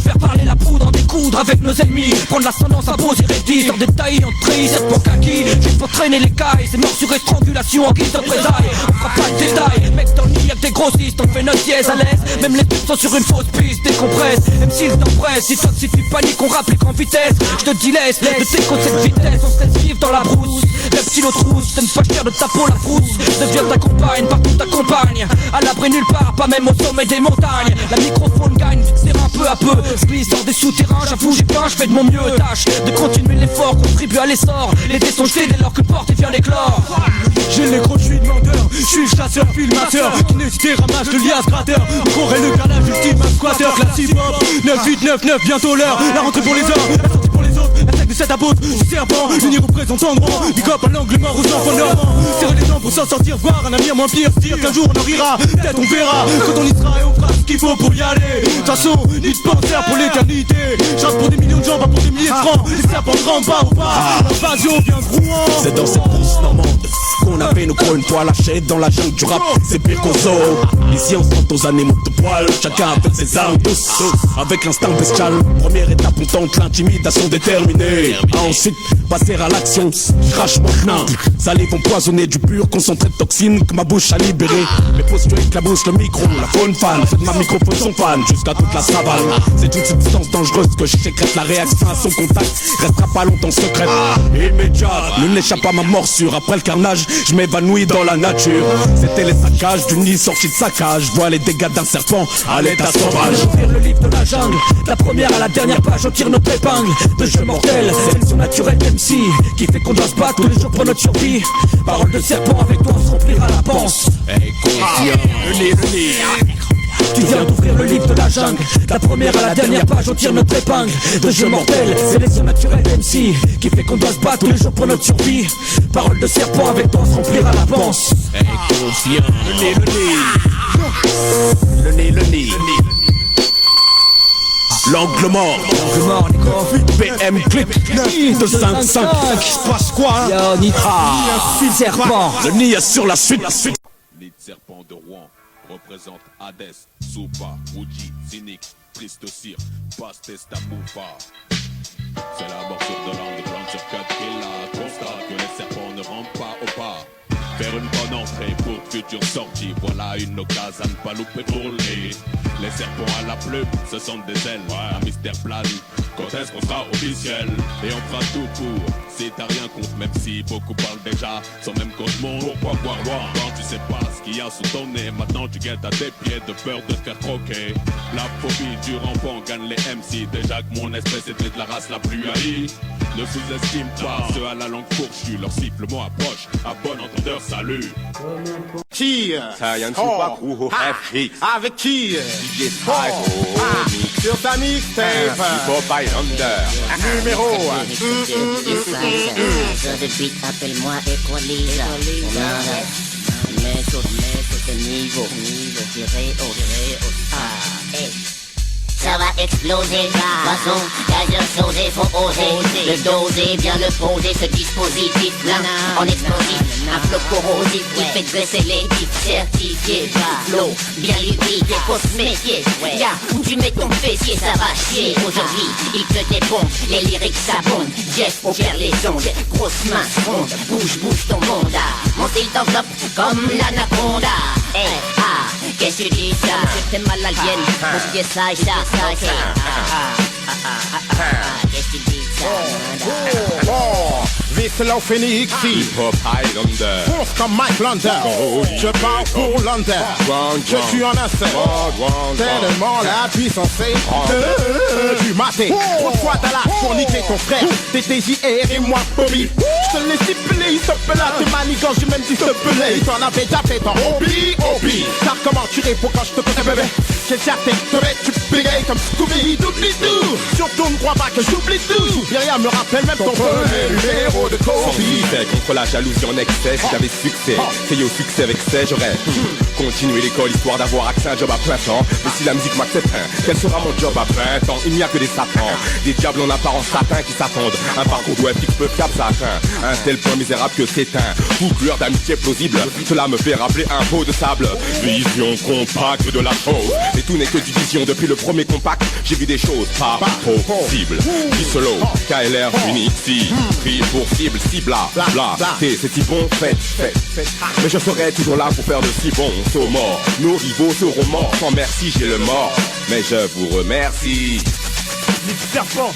Faire parler la poudre en découdre avec nos ennemis, prendre l'ascendance à poser rédit sur des taillis en tri, c'est pour kaki, juste pour traîner les cailles, c'est mort sur éstrangulation en guise de présailles. On fera pas de détails, mec dans le nid y'a que des grossistes, on fait notre dièse à l'aise, même les types sont sur une fausse piste, décompresse, même s'ils t'empressent, si toi si tu paniques on rapplique en vitesse, je te dis laisse, de tes côtes cette vitesse, on se laisse vivre dans la brousse, reptile aux trousses, t'aimes pas cher de ta peau la frousse, deviens ta compagne, partout t'accompagne, à l'abri nulle part, pas même au sommet des montagnes, la microphone gagne, c'est un peu à peu, je glisse dans des souterrains, j'avoue j'ai faim, je fais de mon mieux, tâche de continuer l'effort, contribue à l'essor, les dés sont jetés dès lors que porte et vient l'éclore. J'ai les gros, je suis demandeur, je suis chasseur, filmateur, kinésité, ramasse de lias, gratteur, corps et le carnage ultime, un squatter, classique pop, 9-8-9-9, bientôt l'heure, la rentrée pour les uns, la sortie pour les autres, l'attaque de cette apôtre, du serpent, l'uni représentant droit, big up à l'angle mort aux enfants normans, serrer les dents pour s'en sortir, voir un avenir moins pire, dire qu'un jour on en rira, peut-être on verra, quand on y sera et on fera ce qu'il faut pour y aller, de toute façon, ni de penser pour l'éternité, chante pour des millions de gens, pas pour des milliers de francs, les serpents ne rampent pas au pas, l'invasion vient de Rouen. C'est dans cette brousse normande qu'on avait nos gros une fois lâchés dans la jungle du rap, c'est pire qu'au zoo. Ici on se tente aux animaux de poil, chacun avec ses armes tous, avec l'instinct bestial. Première étape, on tente l'intimidation déterminée. Ensuite, passer à l'action, crache mon chenin. Salive empoisonnée du pur concentré de toxines que ma bouche a libéré. Mes postures éclaboussent le micro, la faune fan, fait de ma microphone son fan, jusqu'à toute la savane. C'est une substance dangereuse que je sécrète, la réaction à son contact restera pas longtemps secrète. Immédiate, nul n'échappe à ma morsure, après le carnage, je m'évanouis dans la nature. C'était les saccages du nid sorti de saccage. Je vois les dégâts d'un serpent à l'état sauvage. Ouvrir le livre de la jungle, de la première à la dernière page, on tire notre épingle de jeu mortel, sélection naturelle MC qui fait qu'on doit se battre tous les jours pour notre survie. Parole de serpent, avec toi on se remplira la panse. Hey, le nez. Tu viens d'ouvrir le livre de la jungle, de la première à la dernière page, on tire notre épingle de jeu mortel, sélection naturelle MC qui fait qu'on doit se battre tous les jours pour notre survie. Parole de serpent, avec toi on se remplira la panse. Hey, confiant, le nez. L'angle mort, PM clip 255. Se passe quoi Yo, Nid serpent. Le nid est sur la suite. Nid serpent de Rouen représente Hadès, Soupa, Wuji, Cynic, Triste Cire, Pastes Taboufa. C'est la morsure de l'underground sur cut qui la constate que les serpents ne rentrent pas au pas. Faire une bonne entrée pour future sortie, voilà une occasion à ne pas louper pour les serpents à la plume, ce sont des ailes, un mystère plane. Quand est-ce qu'on sera officiel? Et on fera tout pour, si t'as rien contre, même si beaucoup parlent déjà, sans même qu'on te montre. Pourquoi voir loin quand tu sais pas ce qu'il y a sous ton nez? Maintenant tu guettes à tes pieds de peur de te faire croquer. La phobie du rampant gagne les MC, déjà que mon espèce était de la race la plus haïe. Ne sous-estime pas ceux à la langue fourchue, leur sifflement approche, à bon entendeur salut. Qui avec qui sur ta mixtape numéro depuis appelle-moi Equaliza. Mais sur ce niveau tiré au ça va exploser, façon, gaz explosé, faut oser le doser, bien le poser, ce dispositif-là, en explosif, un flot corrosif qui fait graisser les types certifiés, flow, bien liquide, faut se méfier, là où tu mets ton fessier, ça va chier, aujourd'hui, il te dépompe, les lyrics s'abondent, Jeff opère les ondes, grosse main ronde, bouge ton monde, mon style t'enveloppe comme l'anaconda, qu'est-ce que tu dis ça, t'es mal alien, pour que ça et ça. Qu'est-ce que tu dis ça? Vislo Phoenix, Hip-hop Highlander, fonce comme Mike London. Je parle pour London, je suis en assez. Tellement la puissance du maté. Trop de fois dans la pour niquer ton frère, TTJR et moi Bobby. Je te laisse stipulé, il s'appelle là, tu m'as manigance, j'ai même dit te pelé. T'en avais déjà fait ton hobby. Car comment tu réponds quand je te connais bébé? J'ai certain que tu bégayes comme Scooby-Doo. Surtout ne crois pas que j'oublie tout. J'oublie rien, me rappelle même ton premier numéro de Kobe. Sans contre la jalousie en excès, si j'avais succès, c'est au succès avec excès, j'aurais continué l'école histoire d'avoir accès à un job à plein temps. Mais si la musique m'accepte, quel sera mon job à 20 ans? Il n'y a que des satans, des diables en apparence satin qui s'attendent. Un parcours de FX peu fiable ça atteint un tel point misérable que c'est un couleur d'amitié plausible. Cela me fait rappeler un pot de sable. Vision compacte de la chose, et tout n'est que division. Depuis le premier compact, j'ai vu des choses pas possibles. Puis solo, KLR, Unity, pris pour cible, cibla, bla, c'est si bon, fait. Mais je serai toujours là pour faire de si bons sauts morts. Nos rivaux seront morts, sans merci j'ai le mort. Mais je vous remercie. Serpent.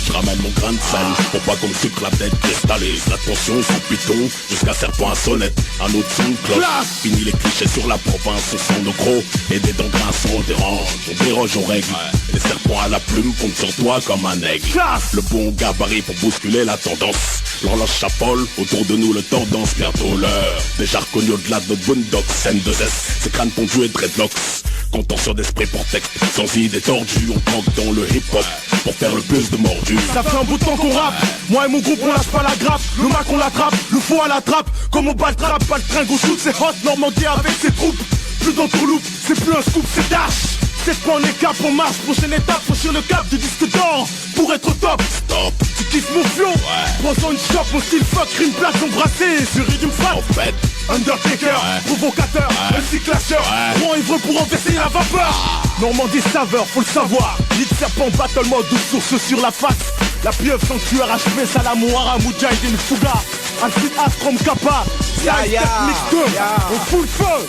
Je ramène mon grain de sel pour pas qu'on me sucre la tête cristallisée. L'attention sous piton jusqu'à serpent à sonnette. Un autre son de cloche. Fini les clichés sur la province, ce sont nos gros. Et des dents grinçants on déroge aux règles. Les serpents à la plume comptent sur toi comme un aigle. Le bon gabarit pour bousculer la tendance. L'horloge chapole, autour de nous le tendance, bientôt l'heure. Déjà reconnu au-delà de notre boondock, scène de zest, c'est crâne pondu et dreadlocks. Contention d'esprit pour texte, sans idée tordue, on tanque dans le hip-hop pour faire le plus de mordus. Ça fait un bout de temps qu'on rappe, moi et mon groupe on lâche pas la grappe. Le Mac on l'attrape, le faux à la trappe. Comme on bat le trap, pas le train go shoot, c'est hot, Normandie avec ses troupes. Plus d'entourloupe, c'est plus un scoop, c'est dash. 7 points on est cap, on marche, prochaine étape, franchir le cap du disque d'or pour être top. Stop. Tu kiffes mon flow, prends-en une shop, mon style fuck, rime place, on brassé, sur Rhythm Fat. En fait, Undertaker, provocateur, MC clasheur, roi ivre pour renverser la vapeur. Normandie saveur, faut le savoir. Lit serpent, battle mode, 12 sources sur la face. La pieuvre, sanctuaire, HP, Salamouara, Moudjahidine, Fouga, Alcid, Astrom, Kappa, Size, Mix 2, on fout le feu.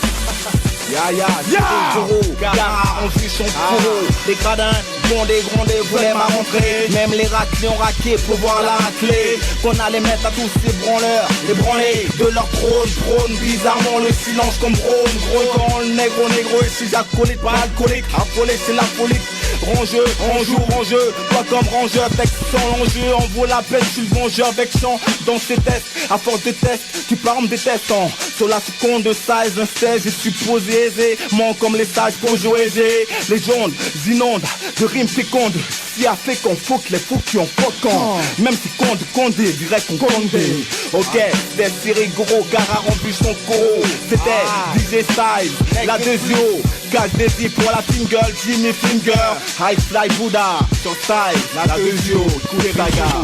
Gara, on fuit son fourreau. Les gradins, grondés, voulaient ma rentrée. Même les raclés ont raqué pour voir la raclée. Qu'on allait mettre à tous ces branleurs, les branlés de leur trône, bizarrement le silence comme drone. Gros quand le négro et ses acolytes, pas alcoolique. Affolé, c'est la folie. Rangeux, toi comme rangeur, texte sans l'enjeu, en vaut la peine, je suis le vengeur vexant dans ces tests, à force de tests, tu parles me détestant, sur la seconde de size, un 16, je suis posé aisément comme les sages pour jouer aisé, les ondes inondent de rimes fécondes, si à fait qu'on faut que les fous qui ont faucon, même si Condé, direct qu'on Condé, ok, c'était Cyril Gros, car a rempli son coro, c'était DJ Size, la deuxième, cache des pour la single, Jimmy Finger. High Fly Buddha, sur Size, la deuxième, coup de bagarre.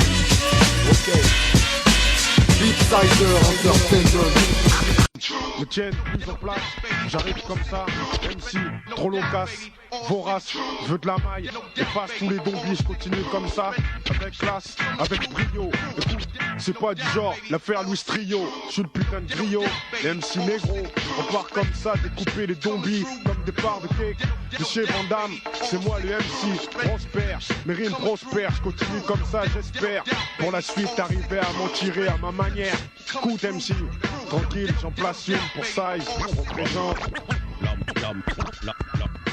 Ok. Big Sizer, Entertainment. Me tienne, mise en place, j'arrive comme ça, MC, trop loquace, vorace, veux de la maille, efface tous les zombies, je continue comme ça, avec classe, avec brio, écoute, c'est pas du genre, l'affaire Louis Trio, je suis le putain de griot, les MC négro, on part comme ça, découper les zombies, comme des parts de cake, de chez Van Damme, c'est moi le MC, prospère, mes rimes prospèrent, je continue comme ça, j'espère, pour la suite arriver à m'en tirer à ma manière, écoute MC, tranquille, j'en place une pour Size, on présente.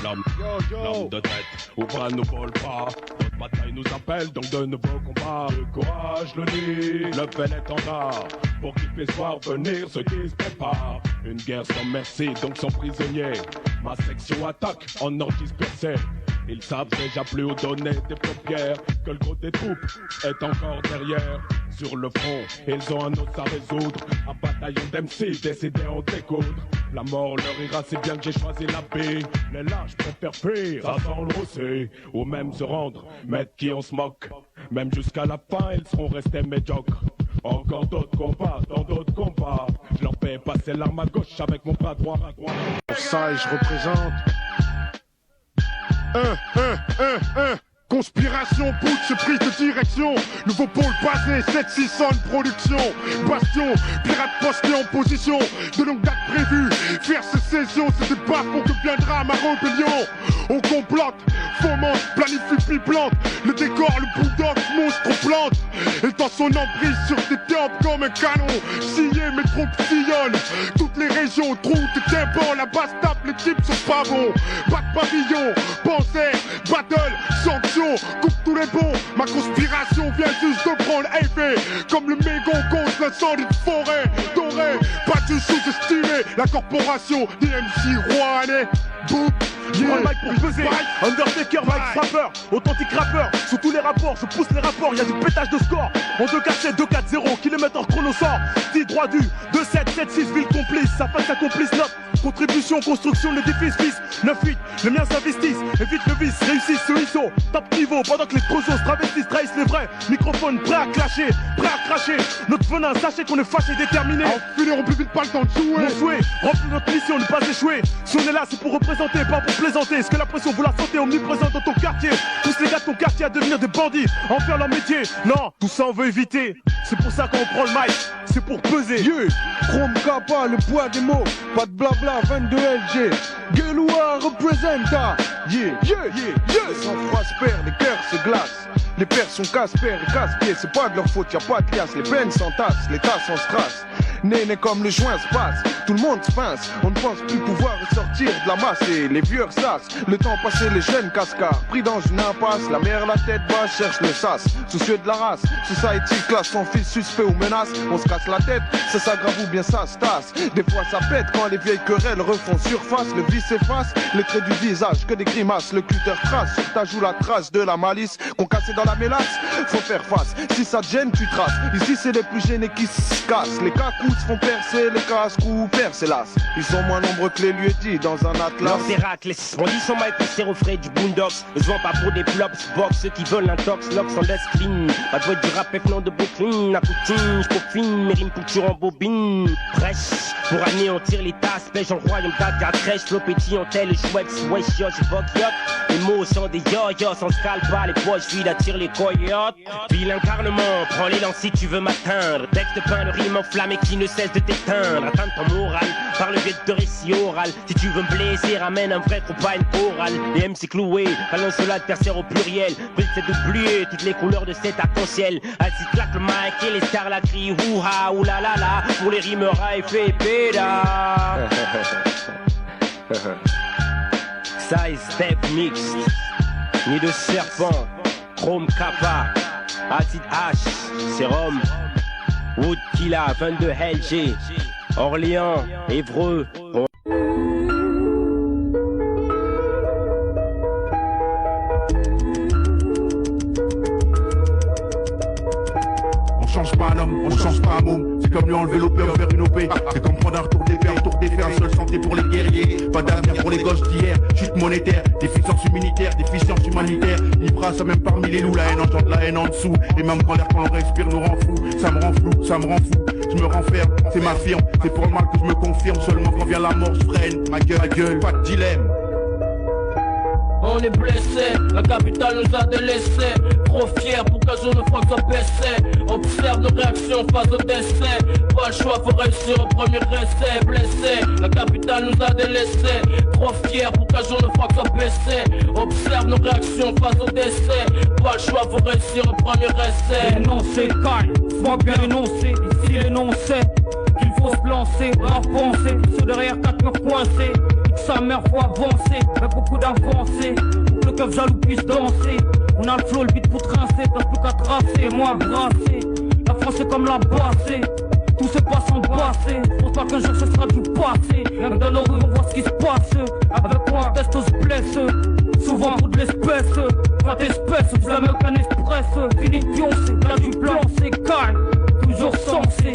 L'homme de tête, ouvre nos vols pas. Notre bataille nous appelle, donc de nouveaux combats. Le courage, le nid, le bel étendard. Pour qu'ils puissent voir venir ceux qui se préparent. Une guerre sans merci, donc sans prisonniers. Ma section attaque en ordre dispersé. Ils savent déjà plus où donner des paupières, que le gros des troupes est encore derrière. Sur le front, ils ont un os à résoudre. Un bataillon d'MC décidé en découdre. La mort leur ira si bien que j'ai choisi la paix. Les lâches préfèrent fuir, ça sent le rousser. Ou même se rendre, mettre qui on se moque. Même jusqu'à la fin, ils seront restés médiocres. Encore d'autres combats, dans d'autres combats. Je leur fais passer l'arme à gauche avec mon bras droit à droite. Pour ça, je représente. Conspiration, putsch, prise de direction. Nouveau pôle basé, 7-600 production. Bastion, pirate posté en position. De longue date prévue, faire sécession. Ce débat pour que viendra ma rébellion. On complote, fomente, planifie puis plante. Le décor, le bulldog, monstre plante. Et dans son emprise sur tes tempes comme un canon. Scié, mes troupes sillonnent. Toutes les régions, trous, tes tympans. La basse tape, les types sont pas bons. Pas de pavillon, pensée, battle, sanction, coupe tous les bons. Ma conspiration vient juste de prendre effet. Comme le mégon contre l'incendie de forêt doré. Pas de sous-estimer la corporation DMC Rouennais. Boum. Yeah. Le mic pour peser, Undertaker, Mike Rapper, authentique rappeur, sous tous les rapports, je pousse les rapports, y'a du pétage de score, en 2-4-7, 2-4-0, kilomètre chrono sort, 10 droit du, 2-7, 7-6, ville complice, sa face accomplisse, note, contribution, construction, l'édifice, vice, 9-8, les miens s'investissent, évite le vice, réussissent ce ISO, top niveau, pendant que les trozos travestissent, trahissent les vrais, microphone prêt à clasher, prêt à cracher, notre venin, sachez qu'on est fâché, déterminé, enfilerons plus vite, pas le temps de jouer, mon souhait, remplir notre mission, ne pas échouer, si on est là c'est pour représenter, pas pour plaisanter. Est-ce que la pression vous la sentez omniprésente dans ton quartier? Pousse les gars de ton quartier à devenir des bandits, en faire leur métier. Non, tout ça on veut éviter. C'est pour ça qu'on prend le mic, c'est pour peser. Yeah, Chrome Kappa, le poids des mots. Pas de blabla, 22 LG. Gueulois représenta. Yeah, yeah, yeah, yeah. Les sang-froid se perd, les cœurs se glacent. Les pères sont casse-pères et casse-pieds, c'est pas de leur faute, y'a pas de liasse. Les peines s'entassent, les tasses en strass. Né comme le joint se passe, tout le monde se pince. On ne pense plus pouvoir sortir de la masse et les vieux ressassent. Le temps passé, les jeunes cascards, pris dans une impasse. La mère la tête basse cherche le sas, soucieux de la race. Society classe son fils suspect ou menace. On se casse la tête, ça s'aggrave ou bien ça se tasse. Des fois ça pète quand les vieilles querelles refont surface. Le vice efface, les traits du visage, que des grimaces. Le cutter trace, sur ta joue la trace de la malice. Qu'on cassait dans la mélasse, faut faire face. Si ça te gêne, tu traces. Ici c'est les plus gênés qui se cassent. Les cacous se font percer, les casques ou percer l'as. Ils sont moins nombreux que les lieux-dits dans un atlas. L'Anthéracle, on dit son mic poussé au frais du Boondocks. Ne se vend pas pour des flops, box. Ceux qui veulent un tox, lox en laisse clean. Pas de voix du rap, non de Brooklyn. À poutine, j'peaufine, mes rimes couture en bobine. Prêche, pour anéantir les tasses. Pêche en royaume d'Adia, crèche. Flow pétillant tel chouette, wesh, yacht, j'évoque yacht. Les mots sont des yo-yo, sans scalpa, les poches vides attirent les coyotes. Vilain incarnement, prends l'élan si tu veux m'atteindre. Texte peint, le rime enflammé qui ne cesse de t'éteindre. Atteindre ton moral, par le biais de récits oral. Si tu veux me blesser, ramène un vrai groupe, pas une orale. Les MC cloués, balancelade, tertiaire au pluriel. Brille c'est d'oublier toutes les couleurs de cet arc-en-ciel. Assis claque le mic et les stars la crient ouha, oulalala. Pour les rimeurs à effet péda. Size step mixed, nid de serpent, Chrome Kappa, Acid H, Sérum, Wood Killa, 22 LG, Orléans, Évreux. On change pas un homme, on change pas un môme. C'est comme lui enlever l'opéra vers une OP. C'est comme prendre un retour des fers, seule santé pour les guerriers. Pas d'avenir pour les gosses d'hier. Chute monétaire, déficience humanitaire, déficience humanitaire. Libra, ça même parmi les loups, la haine engendre la haine en dessous. Et même quand l'air qu'on respire nous rend fou, ça me rend flou, ça me rend fou. Je me renferme, c'est ma firme, c'est pour le mal que je me confirme. Seulement quand vient la mort, je freine. Ma gueule, pas de dilemme. On est blessé, la capitale nous a délaissés. Trop fiers pour qu'un jour nos frocs soient baissés. Observe nos réactions face au décès. Pas le choix, faut réussir au premier essai. Blessé, la capitale nous a délaissés. Trop fiers pour qu'un jour nos frocs soient baissés. Observe nos réactions face au décès. Pas le choix, faut réussir au premier essai. Énoncé, calme, faut bien énoncer. Ici l'énoncé, qu'il faut se lancer, avancer. Ceux derrière 4 murs coincés. Sa mère faut avancer, mais beaucoup d'avancées. Pour que le keuf jaloux puisse danser. On a le flow, le beat pour trincer, t'as plus qu'à tracer, moi brasser. La France c'est comme la bassée, tout se passe en passé. Je pense pas qu'un jour ce sera du passé. Rien que dans nos rues on voit ce qui se passe. Avec moi on teste, on se blesse. Souvent pour de l'espèce, pas d'espèce, vous jamais aucun express. Fini de pioncer, là du plan c'est calme, toujours sensé.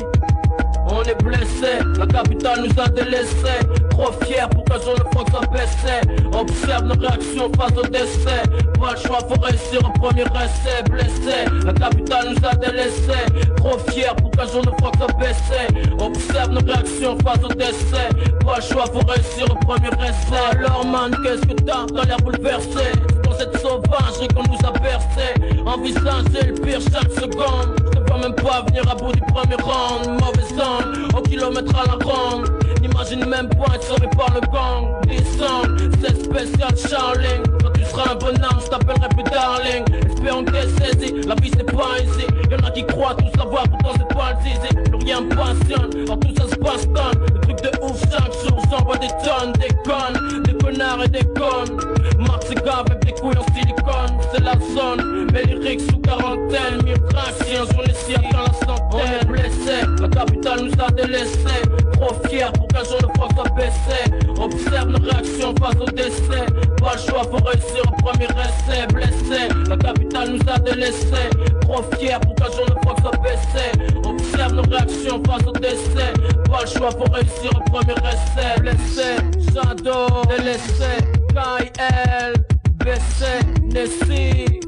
On est blessé, la capitale nous a délaissés. Trop fiers pour qu'un jour le froc soit baissé. Observe nos réactions face au décès. Pas le choix, faut réussir au premier essai. Blessé, la capitale nous a délaissés. Trop fiers pour qu'un jour le froc soit baissé. Observe nos réactions face au décès. Pas le choix, faut réussir au premier essai. Alors man, qu'est-ce que t'as l'air bouleversé? Dans cette sauvagerie qu'on nous a bercé. Envisager le pire chaque seconde. Je te vois même pas venir à bout du premier round. Mauvais angle, au kilomètre à la ronde. N'imagine même pas être sauvé par le gang. Descend, c'est spécial Charling. Quand tu seras un bonhomme, je t'appellerai plus darling. Espérons que t'es saisi, la vie c'est pas ici. Y'en a qui croient tout savoir, pourtant c'est pas le zizi. Plus rien me passionne, alors tout ça se passe tonne. Des trucs de ouf chaque jour, j'envoie des tonnes, des connes, des connards et des connes. Marc c'est grave avec des couilles en silicone, c'est la zone. Mes lyrics sous quarantaine, mieux craque si un jour les siens dans la centaine. On est blessés, la capitale nous a délaissés. Trop fiers pour qu'un jour le froid soit baissé. Observe nos réactions face au décès. Pas le choix, faut réussir au premier essai. Blessé, la capitale nous a délaissés. Trop fiers pour qu'un jour le froid soit baissé. Observe nos réactions face au décès. Pas le choix, faut réussir au premier essai. Blessé, Shadow, délaissé. KIL, BC, Nessie.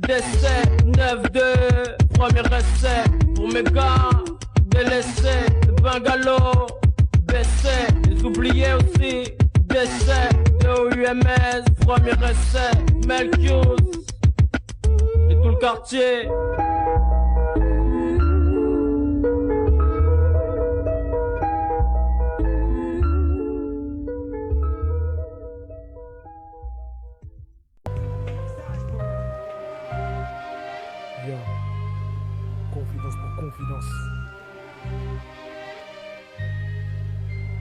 Décès, 9-2, premier essai. Pour mes gars, délaissés, le bungalow, baissé, les oubliés aussi, décès, de UMS, premier essai, Melchius, et tout le quartier. Yo, confidence pour confidence.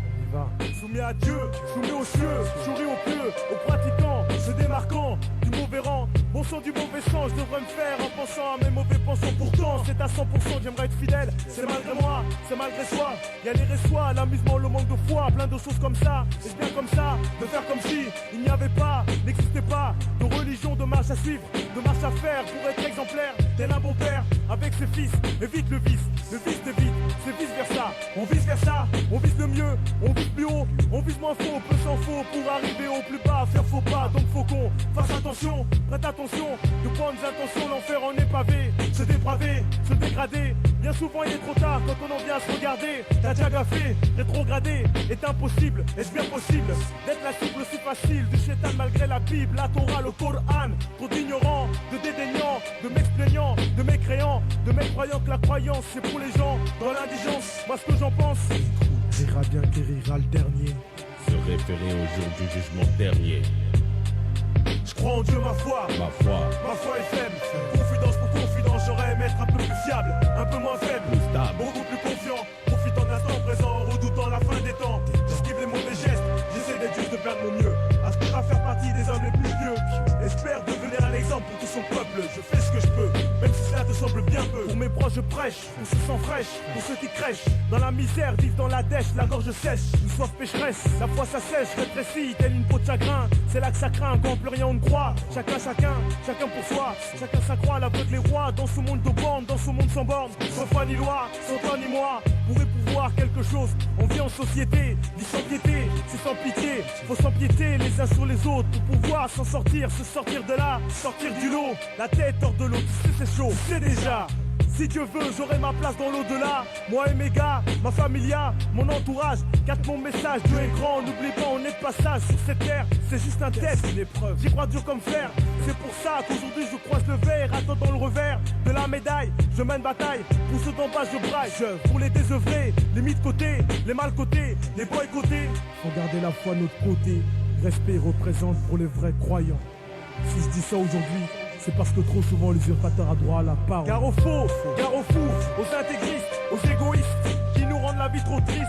On y va. Soumis à Dieu, soumis aux cieux, souris aux pieux, aux pratiquants, se démarquant du mauvais rang. Bon sang du mauvais sang, je devrais me faire en pensant à mes mauvais penchants. Pourtant, c'est à 100%, j'aimerais être fidèle. C'est malgré moi, c'est malgré soi. Y'a les ressois, l'amusement, le manque de foi, plein de choses comme ça. Est-ce bien comme ça, de faire comme si il n'y avait pas, n'existait pas de religion, de marche à suivre, de marche à faire pour être exemplaire. Tel un bon père avec ses fils, évite le vice t'évite, c'est vice versa. On vice versa, on vise le mieux, on vise plus haut, on vise moins faux, peu s'en faut pour arriver au plus bas, faire faux pas, donc faut qu'on fasse attention, prête attention, de bonnes intentions, l'enfer en est pavé, se dépraver, se dégrader, bien souvent il est trop tard quand on en vient à se regarder, t'as déjà gaffé, rétrogradé, est impossible, est-ce bien possible, d'être la cible aussi facile du chétan malgré la Bible, la Torah, le Coran, trop d'ignorants, de dédaignants, de m'explaignants, de mécréants, de mécroyants que la croyance c'est pour les gens, dans l'indigence, moi ce que j'en pense, rira bien guérira le dernier, se référer au jour du jugement dernier. Je crois en Dieu ma foi est faible, confidence pour confidence, j'aurais aimé être un peu plus fiable, un peu moins faible, beaucoup plus confiant, profitant de l'instant présent, redoutant la fin des temps, j'esquive les mauvais gestes, j'essaie d'être juste de faire de mon mieux, aspire à faire partie des hommes les plus vieux, espère devenir un exemple pour tout son peuple, je fais ce que je peux, même si cela te semble bien peu, pour mes proches je prêche, pour se sent fraîche, pour ceux qui crèchent, dans la misère, vivent dans la dèche, la gorge sèche, une soif pécheresse, la foi s'assèche, rétrécit, telle une peau de chagrin, c'est là que ça craint, quand plus rien on ne croit, chacun pour soi, chacun s'accroît, l'aveugle et roi, dans ce monde de bornes, dans ce monde sans bornes, sans foi ni loi, sans toi ni moi, pour épouvoir quelque chose, on vit en société, dit sans piété, c'est sans pitié, faut s'empiéter les uns sur les autres, pour pouvoir s'en sortir, se sortir de là, sortir du lot, la tête hors de l'eau, tu sais c'est chaud, c'est déjà. Si Dieu veut, j'aurai ma place dans l'au-delà. Moi et mes gars, ma familia, mon entourage. Capte mon message, Dieu est grand. N'oublie pas, on est de passage sur cette terre. C'est juste un test, une épreuve. J'y crois dur comme fer. C'est pour ça qu'aujourd'hui je croise le verre. Attendant le revers de la médaille. Je mène bataille. Pour ceux d'en bas, je braille. Pour les désœuvrés, les mis de côté, les mal cotés, les boycottés. Faut garder la foi de notre côté. Respect représente pour les vrais croyants. Si je dis ça aujourd'hui, c'est parce que trop souvent l'usurpateur a droit à la parole. Gare aux faux, gare aux fous, aux intégristes, aux égoïstes qui nous rendent la vie trop triste.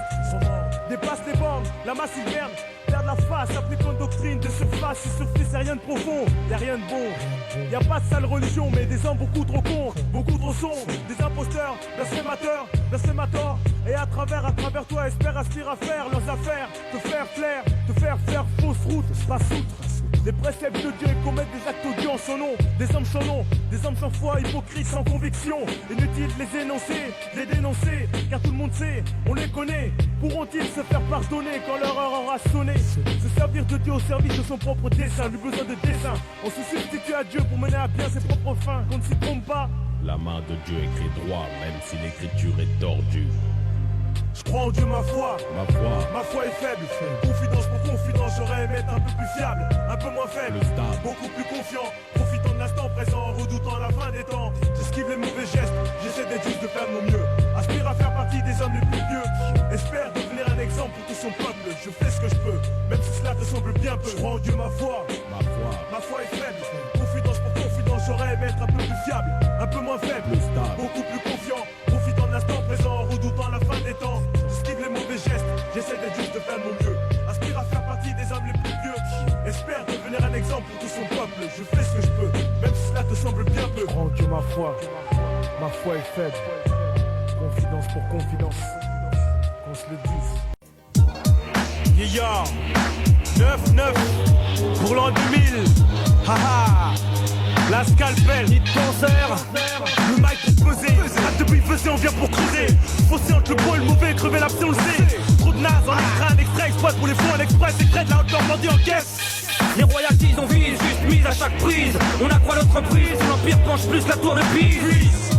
Dépasse les bornes, la masse hiverne, perd la face, applique une doctrine de surface. Si surface c'est rien de profond, y'a rien de bon. Y'a pas de sale religion, mais des hommes beaucoup trop cons, beaucoup trop sombres, des imposteurs, blasphémateurs. Et à travers toi, espère, aspire à faire leurs affaires, te faire flair, te faire fausse route, pas soutre. Les préceptes de Dieu commettent des actes odieux en son nom. Des hommes sans nom, des hommes sans foi, hypocrites, sans conviction. Inutile de les énoncer, de les dénoncer, car tout le monde sait, on les connaît. Pourront-ils se faire pardonner quand leur heure aura sonné? Se servir de Dieu au service de son propre dessein, lui besoin de dessein. On se substitue à Dieu pour mener à bien ses propres fins, qu'on ne s'y trompe pas. La main de Dieu écrit droit, même si l'écriture est tordue. Je crois en Dieu ma foi est faible. Confidence pour confidence, j'aurais aimé être un peu plus fiable, un peu moins faible, beaucoup plus confiant, profitant de l'instant présent, redoutant la fin des temps. J'esquive les mauvais gestes, j'essaie d'être juste de faire de mon mieux. Aspire à faire partie des hommes les plus vieux. Espère devenir un exemple pour tout son peuple. Je fais ce que je peux, même si cela te semble bien peu. Je crois en Dieu ma foi est faible. vais être un peu plus fiable, un peu moins faible, beaucoup plus confiant, profitant de l'instant présent, redoutant la fin des temps. J'esquive les mauvais gestes, j'essaie d'être juste de faire de mon mieux. Aspire à faire partie des hommes les plus pieux. Espère devenir un exemple pour tout son peuple. Je fais ce que je peux, même si cela te semble bien peu. Oh que ma foi est faible. Confidence pour confidence, qu'on se le dise. Yeah, 9-9 pour l'an 2000. Haha, la scalpel, ni de penseur. Le mic pour peser, hâte de bifeuser, on vient pour creuser. Fossé entre le bon et le mauvais, crever l'absent, on le sait. Trop de nazes en extra, un extrait, exploite pour les fous, un express, extrait de la haute Normandie en caisse. Les royalties on vise, juste mise à chaque prise. On accroît notre prise, l'empire penche plus la tour de Pise.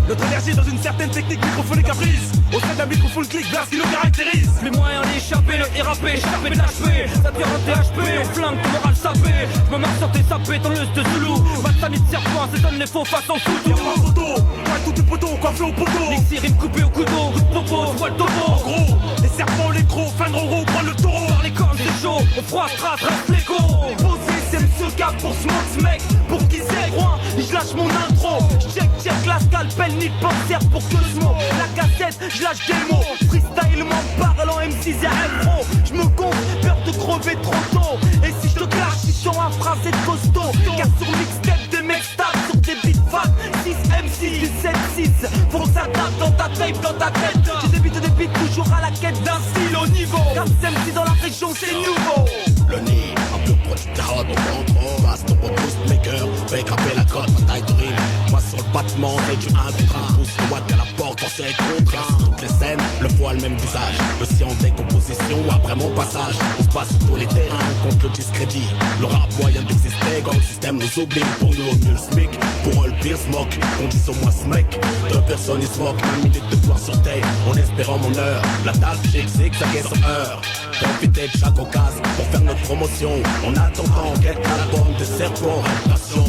Notre énergie dans une certaine technique microphonique caprice. Au sein d'un microphone clic, blast qui nous caractérise. Les moyens d'échapper, le RAP, échappé de l'HP. Ça tire en THP, on flingue ton moral sapé. Je me marre sur tes sapés, ton leuse de Zoulou. Balsamique de serpent, s'étonne les faux façons sous. Y'a pas photo, ouais tout est poteau, coiffé au poteau. Lixir, rime coupé au couteau, coup de popo, je vois le topo. En gros, les serpents, les crocs, fin de roro, prends le taureau. Par les cornes, c'est chaud, on froisse, trace, reste l'écho. Posé, c'est le cap pour ce mot, mec. Pour qui c'est, Rouen, je lâche mon intro. Check la scalpel, ni de penseur pour que ce mot. La cassette, je lâche des mots. Freestyle, m'en parle en M6 et M-Pro. Je me gonfle, peur de crever trop tôt. Et si je te clash, je suis sur un phrasé de costaud. Car sur mixtape, des mecs tapent sur des beats fat. 6 M6 du 7-6. Faut que ça tape dans ta tape, dans ta tête. J'ai des beats toujours à la quête d'un style au niveau. Car MC dans la région, c'est nouveau. Le nid, un peu producteur, au ventre, vaste au boost maker, fait grimper la cote, taille de rime. Moi sur le battement, et du 1 contre 1, pousse le watt à la porte, on s'est contre toutes les scènes, le voit le même visage. Le sien en décomposition, après mon passage, on se passe sur tous les terrains, contre le discrédit. Le rap moyen d'exister, quand le système nous oublie. Pour nous au mieux le SMIC, pour eux le pire smoke, qu'on dise au moins ce mec. Deux personnes ils se moquent, 1 minute de gloire sur terre, en espérant mon heure. La dalle zigzaguait sur heure. Profiter de chaque occasion pour faire notre promotion. En attendant quelques albums de serpents, réputation.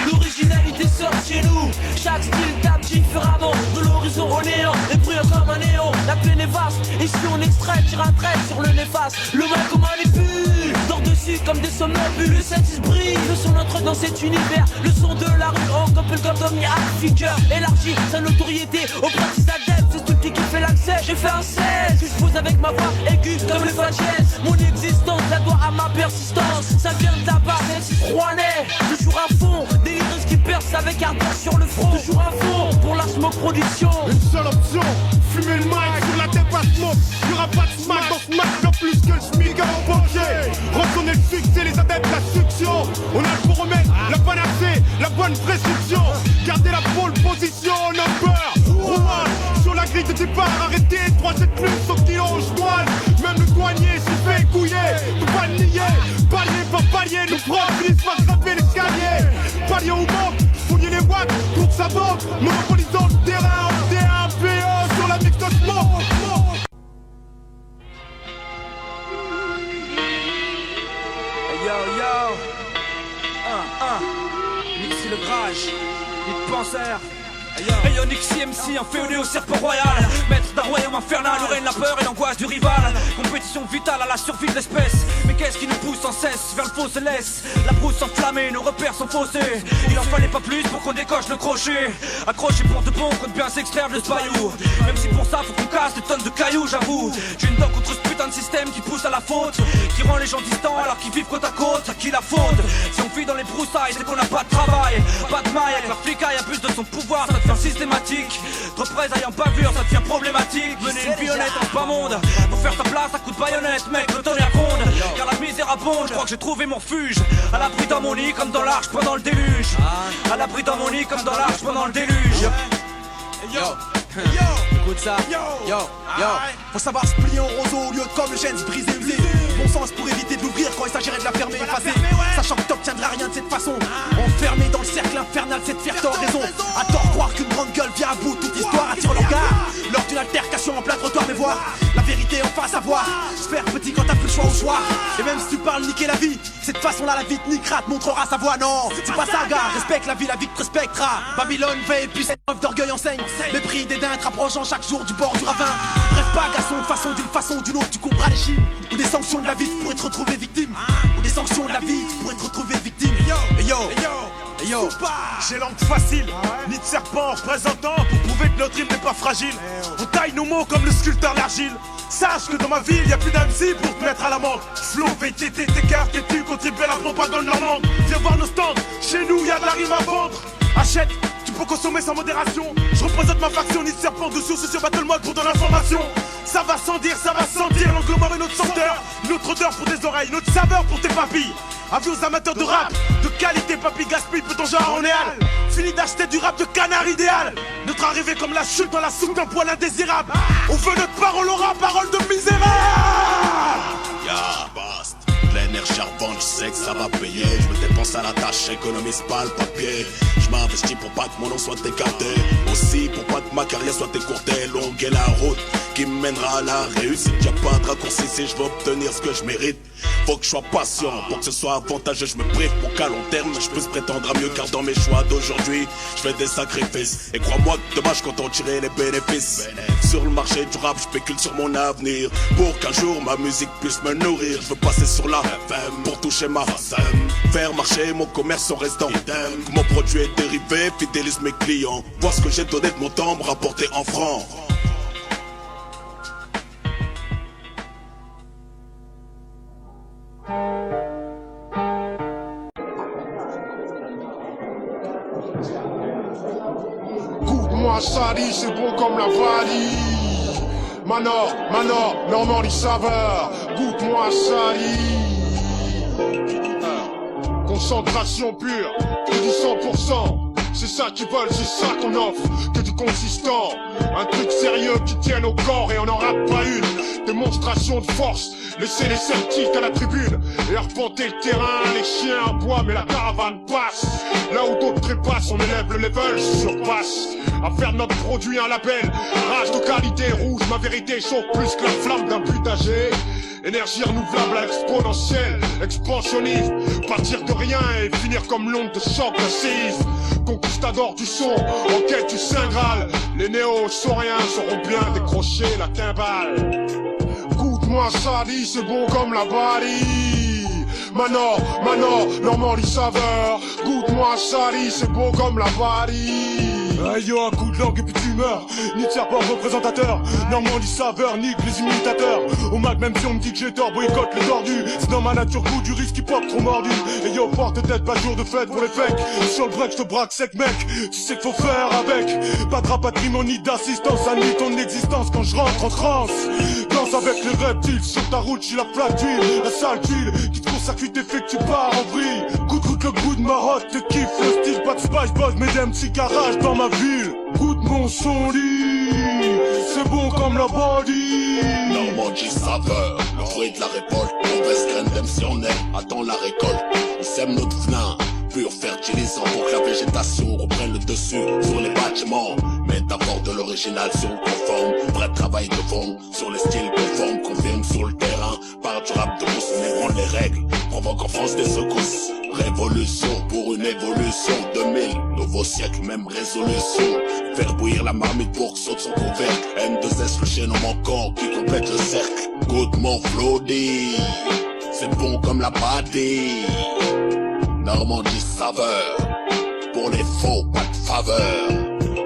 L'originalité sort chez nous. Chaque style tape différemment. De l'horizon au néant, et brûle comme un néon. La plaine est vaste, et si on extrait, tire un trait sur le néfaste. Le mal comme un épule, dort dessus comme des somnambules. Le 7-6 brille, le son entre dans cet univers. Le son de la rue, en couple comme Omni Art Figure. Élargit sa notoriété aux pratiques adeptes. C'est tout qui fait l'accès. J'ai fait un 16, que je pose avec ma voix aiguë comme le faciès. Mon existence la doit à ma persistance. Ça vient de là-bas, c'est rouennais. Toujours à fond, délireuse qui perce avec ardeur sur le front. Toujours à fond pour la smoke production. Une seule option, fumer le mic sur la tête pas de smoke. Y'aura pas de smack dans ce match, pas plus que le SMIC à empocher. Retourner le succès, les adeptes, la succion. On a le pour remettre la panacée, la bonne prescription. Garder la pole position, no peur. Rouen, sur la grille de départ, arrêtez. 3 jets de plus, sauf qu'il longe douane. Même le douanier s'est fait couiller. Faut pas le nier, palier par palier. Nos profs finissent par grimper l'escalier. Palier au manque, fouiller les watts pour que ça monte. Monopolisant le terrain en T1PE sur la mix de smoke. Yo yo, Nixie le Grage, les penseurs. Hey yo Nixie MC, un féodé au serpent royal. Maître d'un royaume infernal, le règne la peur et l'angoisse du rival. Compétition vitale à la survie de l'espèce. Mais qu'est-ce qui nous pousse sans cesse vers le faux céleste? La brousse enflammée, nos repères sont faussés. Il en fallait pas plus pour qu'on décoche le crochet. Accroché pour de bon, compte bien s'extraire de ce bayou. Même si pour ça faut qu'on casse des tonnes de cailloux, j'avoue. J'ai une dent contre ce putain de système qui pousse à la faute, qui rend les gens distants alors qu'ils vivent côte à côte. À qui la faute? Si on vit dans les broussailles, c'est qu'on n'a pas de travail. Pas de maille, avec la flicaille abuse de son pouvoir, ça devient systématique. De représailles en bavure, ça devient problématique. Mener une vie honnête en ce bas monde, pour faire sa place à coup de baïonnette, mec, le tonnerre gronde. Car la misère abonde, je crois que j'ai trouvé mon refuge. À l'abri dans mon lit comme dans l'arche pendant le déluge. À l'abri dans mon lit comme dans l'arche pendant le déluge. Yo, écoute ça, yo, faut savoir se plier en roseau au lieu de comme le gène se briser, user. Bon sens pour éviter de l'ouvrir quand il s'agirait de la fermer, effacer. Sachant que t'obtiendras rien de cette façon. Enfermé dans le cercle infernal, c'est de faire tort raison. À tort croire qu'une grande gueule vient à bout toute histoire attire le regard. Lors d'une altercation en plein trottoir, mais voir la vérité en face à voir. Se faire petit quand t'as plus le choix. choix au choix. Et même si tu parles niquer la vie, cette façon-là la vie te niquera, te montrera sa voix. Non, c'est pas ça, gars. Respecte la vie te respectera. Babylone veille, puis cette preuve d'orgueil enseigne. Mépris des dindes, rapprochant chaque jour du bord du ravin. Rêve pas, garçon, d'une façon ou d'une autre, tu comprends les chimes. Ou des sanctions de la vie, tu pourrais te retrouver victime. Ou des sanctions de la vie, tu pourrais te retrouver victime. Yo, j'ai langue facile, ni de serpent représentant pour prouver que notre rime n'est pas fragile. On taille nos mots comme le sculpteur l'argile. Sache que dans ma ville, y'a plus d'MC pour te mettre à l'amende. Flow, VTT, t'écartes et tu contribues à la propagande de leur monde. Viens voir nos stands, chez nous y'a de la rime à vendre. Achète, tu peux consommer sans modération. Je représente ma faction, ni de serpent dessus, c'est sur Battle Mode pour ton information. Ça va sans dire, ça va sentir, l'angle mort est notre senteur. Notre odeur pour tes oreilles, notre saveur pour tes papilles. Avis aux amateurs de rap, de qualité, papy gaspille, peut ton genre en réal. Fini d'acheter du rap de canard idéal. Notre arrivée comme la chute dans la soupe d'un poil indésirable. On veut notre parole au rap, parole de misérable. Ya, bast. Plein air charbon, je sais que ça va payer. Je me dépense à la tâche, j'économise pas le papier. Je m'investis pour pas que mon nom soit écarté. Aussi pour pas que ma carrière soit écourtée. Longue est la route qui me mènera à la réussite. Y'a pas de raccourci si je veux obtenir ce que je mérite. Faut que je sois patient, pour que ce soit avantageux, je me prive pour qu'à long terme je puisse prétendre à mieux. Car dans mes choix d'aujourd'hui, je fais des sacrifices. Et crois-moi que dommage quand on tirait les bénéfices. Sur le marché du rap, je spécule sur mon avenir. Pour qu'un jour ma musique puisse me nourrir. Je veux passer sur la FM pour toucher ma somme. Faire marcher mon commerce en restant idem. Que mon produit est dérivé, fidélise mes clients. Voir ce que j'ai donné de mon temps, me rapporter en francs. Goûte-moi Sali, c'est bon comme la vanille. Manor, Normandie saveur. Goûte-moi Sali. Concentration pure, que du 100%. C'est ça qu'ils veulent, c'est ça qu'on offre, que du consistant. Un truc sérieux qui tienne au corps et on n'en rate pas une. Démonstration de force, laissez les sceptiques à la tribune et arpenter le terrain, les chiens en bois, mais la caravane passe. Là où d'autres trépassent, on élève le level, surpasse. À faire de notre produit un label, rage de qualité rouge, ma vérité chauffe plus que la flamme d'un putager. Énergie renouvelable à l'exponentielle, expansionnisme, partir de rien et finir comme l'onde de choc d'un séisme. Conquistador du son, en quête du Saint Graal. Les néo-sauriens sauront bien décrocher la timbale. Goûte-moi Sadi, c'est bon comme la Bali. Manor, Normandie saveur. Goûte-moi Sadi, c'est beau comme la Bali. Yo, un coup de langue et puis tu meurs. Ni de serpent représentateur. Normandie saveur, nique les imitateurs. Au Mac, même si on me dit que j'ai tort, boycotte les tordus. C'est dans ma nature, goût du risque qui porte trop mordu. Et yo, porte tête, pas jour de fête pour les fakes. Sur le break, je te braque sec, mec. Tu sais qu'il faut faire avec. Pas de rapatriement ni d'assistance. À nuit ton existence quand je rentre en transe. Danse avec les reptiles. Sur ta route, j'ai la flaque d'huile. La sale tuile qui te court-circuite et fait que tu pars en vrille. Goûte le goût de marotte, te kiffe le style. Pas de spice, buzz, mais des petits garages dans ma ville. Goûte mon son lit, c'est bon comme la body. Normandie saveur, le fruit de la révolte. Mauvaise graine d'MC on est, attends la récolte. On sème notre venin, pur fertilisant pour que la végétation reprenne le dessus sur les bâtiments. Métaphore de l'original sur le conforme. Vrai travail de fond sur les styles conformes. Confirme sur le terrain, par du rap de mousse. On ébranle les règles, provoque en France des secousses. Révolution pour une évolution 2000, nouveau siècle, même résolution. Faire bouillir la marmite pour que saute son couvercle. M2S, le chaînon manquant qui complète le cercle. Goûte mon Flody, c'est bon comme la pâté. Normandie saveur, pour les faux, pas de faveur.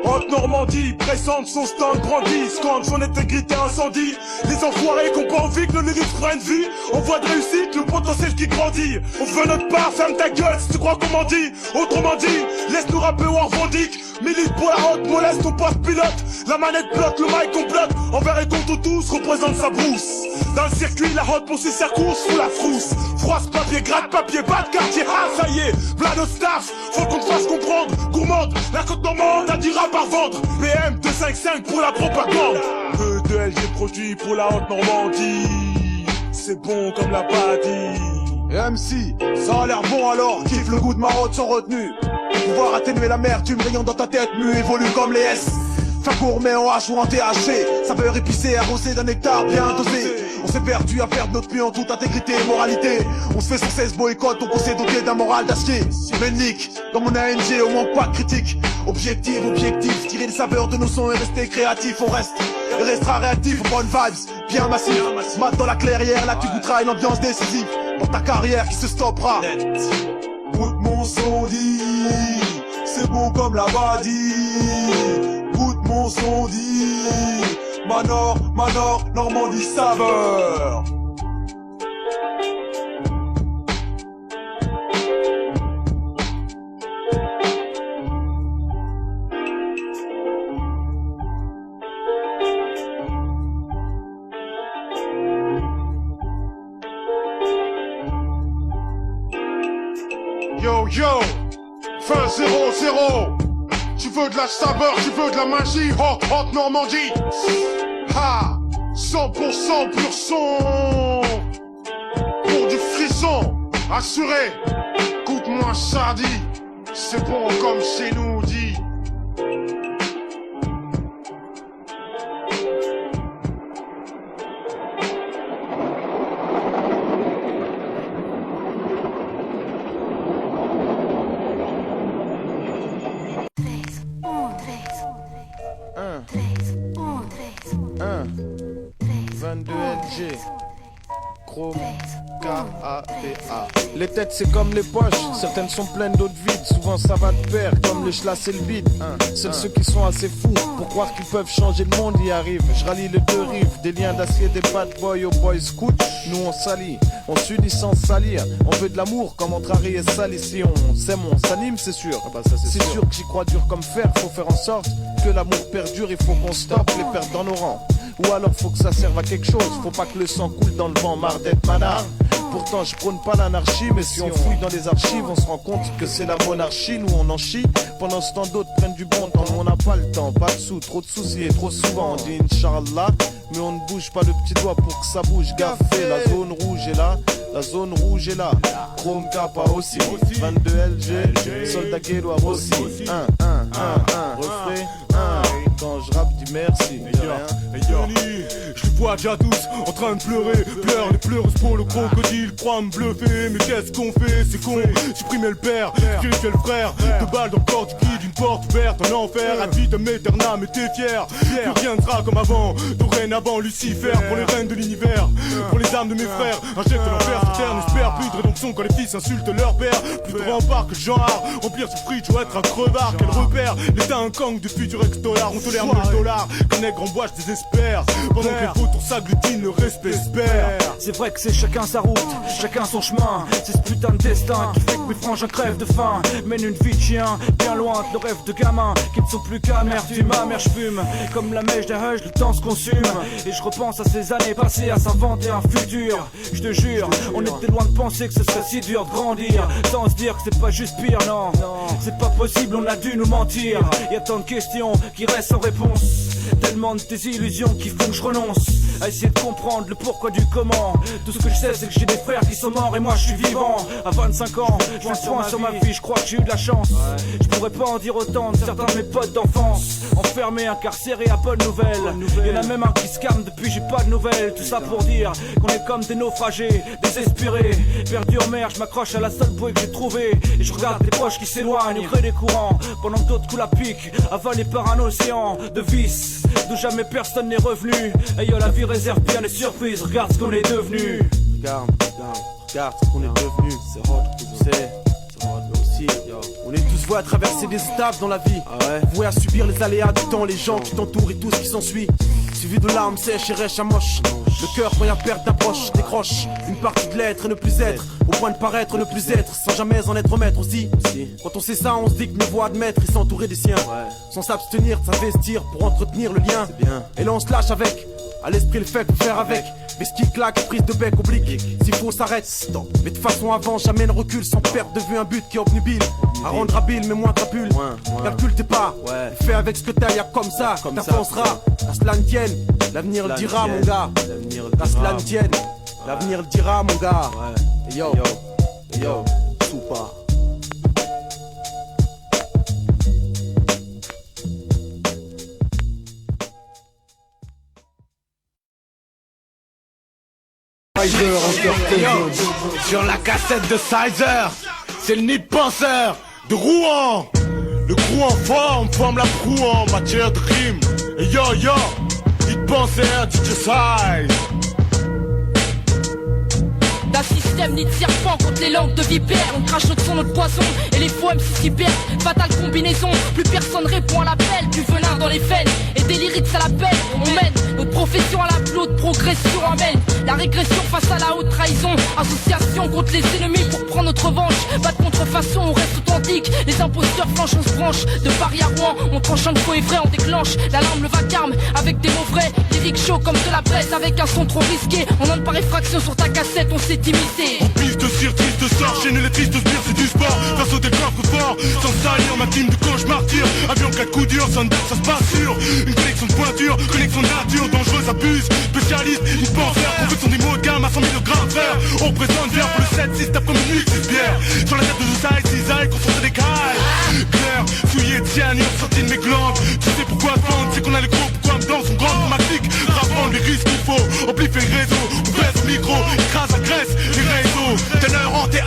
Haute Normandie, présente son stand brandi, scande son intégrité incendie. Les enfoirés qui ont pas envie que nos lyrics prennent vie. On voit de réussite, le potentiel qui grandit. On veut notre part, ferme ta gueule si tu crois qu'on m'en dit. Autrement dit, laisse-nous rapper ou on revendique. Milite pour la haute, moleste, on passe pilote. La manette bloque, le mic complote. Envers et contre tous, représente sa brousse. Dans le circuit, la haute poursuit sa course sous la frousse. Froisse papier, gratte papier, pas de quartier. Ah, ça y est, plein de staff. Faut qu'on te fasse comprendre. Gourmande, la côte normande a du rap à vendre. PM 255 pour la propagande. E2LG produit pour la haute Normandie. C'est bon comme la Badi. Et MC, ça a l'air bon alors. Kiffe le goût de marotte sans retenue. Pouvoir atténuer l'amertume rayon dans ta tête, mu évolue comme les S. Fin gourmet en H ou en THC. Saveur épicée, arrosée d'un nectar bien dosé. On s'est perdu à perdre notre pied en toute intégrité et moralité. On se fait sans cesse boycott, on s'est doté d'un moral d'acier. Mais nique, dans mon AMG au moins pas de critique. Objectif, tirer les saveurs de nos sons et rester créatif. On reste et restera réactif aux bonnes vibes, bien massif. Mat dans la clairière, là tu goûteras une ambiance décisive pour ta carrière qui se stoppera. Goûte mon son dit, c'est bon comme la badie. Goûte mon son dit, Manor, Normandie saveur. Yo, fin 0-0. Tu veux de la saveur, tu veux de la magie, hot Normandie. Ha, 100% pur son. Pour du frisson, assuré. Écoute-moi ça dit, c'est bon comme chez nous dit. Les têtes c'est comme les poches, certaines sont pleines d'autres vides. Souvent ça va de pair, comme le schlass et le bide. Seuls ceux qui sont assez fous pour croire qu'ils peuvent changer le monde y arrivent. Je rallie les deux rives, des liens d'acier des bad boys aux boys scouts. Nous on s'allie, on s'unit sans salir. On veut de l'amour comme entre Harry et Sally. Si on s'aime on s'anime c'est sûr. C'est sûr que j'y crois dur comme fer. Faut faire en sorte que l'amour perdure. Il faut qu'on stoppe les pertes dans nos rangs. Ou alors faut que ça serve à quelque chose. Faut pas que le sang coule dans le vent, marre d'être manard. Pourtant je prône pas l'anarchie, mais si on fouille dans les archives, on se rend compte que c'est la monarchie. Nous on en chie, pendant ce temps d'autres prennent du bon temps. Nous on n'a pas le temps, pas de sous, trop de soucis et trop souvent on dit Inch'Allah. Mais on ne bouge pas le petit doigt pour que ça bouge. Gaffé, la zone rouge est là, la zone rouge est là. Chrome Kappa aussi, 22 LG, soldat Guélois aussi. Refrain, quand je rappe dis merci. Je les vois déjà tous en train de pleurer. Pleure les pleureuses pour le crocodile. Crois me bluffer, mais qu'est-ce qu'on fait? C'est con, supprimer le père, purifier le frère. 2 balles dans le corps du guide, une porte ouverte en enfer. Ad vitam aeternam, mais t'es fier. Plus rien ne sera comme avant. Dorénavant Lucifer pour les reines de l'univers. Pour les âmes de mes frères, injecte l'enfer sur terre. N'espère plus de rédemption quand les fils insultent leur père. Plus de rempart que Jean Hart. Remplir ce fridge ou être un crevard. Quel repère, l'état un gang de futur ex-dollar. On tolère moins le dollar qu'un nègre en bois, je désespère. Pendant que les vautours s'agglutinent, le respect se perd. C'est vrai que c'est chacun sa route, chacun son chemin. C'est ce putain de destin qui fait que mes frangins crèvent de faim. Mène une vie de chien, bien loin de nos rêves de gamin qui ne sont plus qu'amertume. Ma je fume, comme la mèche d'un hush, le temps se consume. Et je repense à ces années passées, à s'inventer un futur. Je te jure, on était loin de penser que ce serait si dur de grandir. Sans se dire que c'est pas juste pire, non. C'est pas possible, on a dû nous mentir. Y a tant de questions qui restent sans réponse. Tellement de désillusions qui font que je renonce à essayer de comprendre le pourquoi du comment. Tout ce que je sais c'est que j'ai des frères qui sont morts et moi je suis vivant. À 25 ans, je fais un point sur ma vie, je crois que j'ai eu de la chance. Je pourrais pas en dire autant de certains de mes potes d'enfance. Enfermés, incarcérés à bonne nouvelle. Y'en a même un qui se calme depuis j'ai pas de nouvelles. Tout ça pour dire qu'on est comme des naufragés, désespérés. Perdu en mer, je m'accroche à la seule bouée que j'ai trouvée. Et je regarde les proches qui s'éloignent au gré des courants. Pendant que d'autres coulent à pic, avalés par un océan de vices d'où jamais personne n'est revenu. Et yo, la vie réserve bien les surprises. Regarde ce qu'on est devenu. Regarde ce qu'on est devenu. C'est hot, tu sais. Aussi, on est tous voués à traverser des étapes dans la vie. Voués à subir les aléas du temps, les gens qui t'entourent et tout ce qui s'ensuit. Suivi de larmes sèches et rêches à moche. Le cœur quand y a perte d'approche, décroche une partie de l'être et ne plus être. Au point de paraître, ne plus être, sans jamais en être maître aussi. Quand on sait ça, on se dit que mieux vaut admettre et s'entourer des siens. Sans s'abstenir de s'investir pour entretenir le lien. Et là on se lâche avec, à l'esprit le fait de faire avec. Mais ce qui claque, prise de bec oblique. S'il faut, s'arrête. Mais de façon avant, jamais ne recule sans perdre de vue un but qui est obnubile. À rendre habile, mais moins crapule. Calcule tes pas. Fais avec ce que t'as, y'a comme ça. T'avanceras. À cela ne tienne. L'avenir le dira, mon gars. À cela ne tienne. L'avenir le dira, mon gars. Yo, Soupa. Sizer, sur la cassette de Sizer, c'est le nid de penseur de Rouen. Le crew en forme la proue en matière de rime. Et yo, il pensait à DJ Size. D'un système ni de serpent contre les langues de vipère. On crache notre son, notre poison et les faux MC cyber. Fatale combinaison, plus personne répond à l'appel. Du venin dans les veines et des lyrics à l'appel. On mène notre profession à la plus haute progression. Amène la régression face à la haute trahison. Association contre les ennemis pour prendre notre revanche. Pas de contrefaçon, on reste authentique. Les imposteurs flanchent, on se branche. De Paris à Rouen, on tranche un faux et vrai, on déclenche l'alarme, le vacarme avec des mots vrais. Lyrics chauds comme de la presse avec un son trop risqué. On donne par effraction sur ta cassette, on s'est imité. En piste de cire, triste de sort, chaîner les tristes sbires, c'est du sport. Faire sauter le coffre fort, sans salir ma team de coach martyr. Avion 4 coups durs, Sunday, ça se passe sûr. Une connexion de pointure, connexion de nature, dangereuse, abuse. Spécialiste, il pense faire, profession des mots de gamme à 100 000 grammes frère. On représente vert pour le 7-6, tape comme une nuit, 6 bières. Sur la tête de Zai, cisaille, concentré des cailles. Clair, souillé de cyanure, sorti de mes glandes. Tu sais pourquoi attendre, c'est qu'on a le gros, pourquoi me danse, on grande, ma clique. Rapprendre les risques qu'il faut, amplifier le réseau. On baisse au micro, écrase la graisse, les réseaux. Teneur en TH,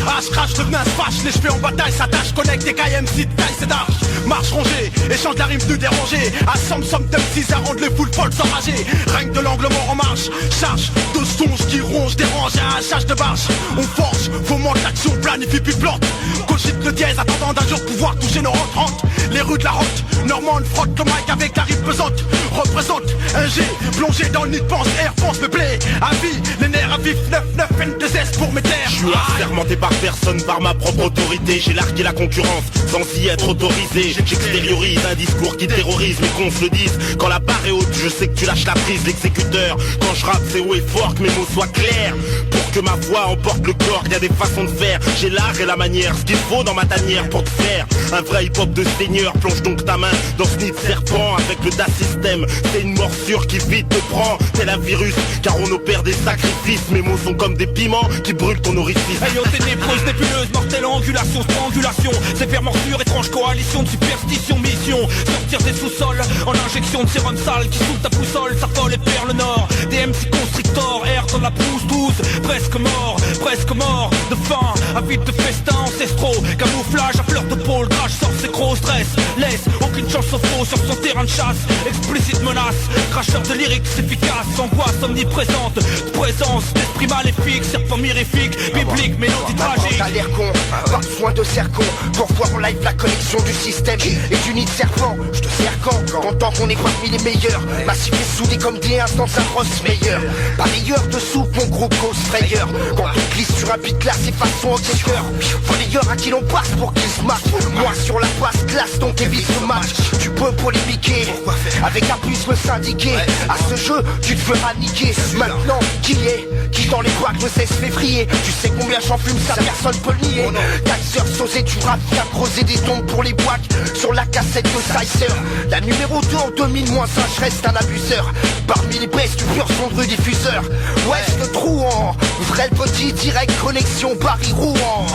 H crash, le menace fâche. Les cheveux en bataille s'attachent, connecte des KMC de taille, c'est d'arche. Marche rongée, échange la rime plus dérangée. À somme de 6 à rendre les foules folles s'enrager. Règne de l'angle mort en marche, charge de songe qui ronge, dérange à un charge de barge. On forge, faut manque d'action, planifie puis plante. Cogite le dièse, attendant d'un jour pouvoir toucher nos rentrantes. Les rues de la route, Normande frotte le mic avec la rime pesante. Représente un G, plongé dans le nid de pense, air pense me plaît. À vie, les nerfs à vif, 9-9, N2S pour mes terres. Je suis assermenté par personne, par ma propre autorité. J'ai largué la concurrence sans y être autorisé. J'extériorise un discours qui terrorise, mais qu'on se le dise. Quand la barre est haute, je sais que tu lâches la prise, l'exécuteur. Quand je rappe, c'est haut et fort, que mes mots soient clairs. Pour que ma voix emporte le corps, y a des façons de faire. J'ai l'art et la manière, ce qu'il faut dans ma tanière pour te faire un vrai hip-hop de seigneur. Plonge donc ta main dans ce nid de serpent avec le DA système. C'est une morsure qui vite te prend, tel un virus, car on opère des sacrifices. Mes mots sont comme des piments qui brûlent ton orifice. Hey yo, ténébreuse, nébuleuse, mortelle angulation, strangulation. Sévère morsure, étrange coalition de superstition, mission. Sortir des sous-sols en injection de sérum sale qui souffle ta boussole, sa folle et perd le nord. Des MC constrictors, air dans la pousse douce, presque mort de faim, avide de festins ancestraux. Camouflage à fleur de pôle, crash sort ses gros stress. Laisse aucune chance au faux sur son terrain de chasse. Explicite menace, cracheur de lyrics efficace. Angoisse omniprésente, présence d'esprit maléfique. Serpent mirifique, biblique, mélodie tragique. T'as l'air con, pas besoin de sercon pour voir en live la connexion du système et du nid de serpent. Je te sers quand tant qu'on est parmi les meilleurs. Massif et soudé comme des instants, un Ross meilleur. Balayeur de soupe, mon gros cause frayeur. Quand on glisse sur un beat là, c'est façon enquêteur. Volleyeur à qui l'on passe pour qu'il se marque. Moi sur la passe classe, donc évite ce match. Tu peux polémiquer avec un plus me syndiquer. À ce jeu, tu te feras niquer. Maintenant, qui dans les boîtes me cesse février. Tu sais combien j'en fume, ça personne peut le nier. 4 heures sausées, tu rappes, viens creuser des tombes pour les boîtes. Sur la cassette de Sizer, la numéro 2 en 2000-1, je reste un abuseur. Parmi les baisses du pur son de rue diffuseur. Ouest Trouan, vrai le petit direct connexion Paris-Rouen.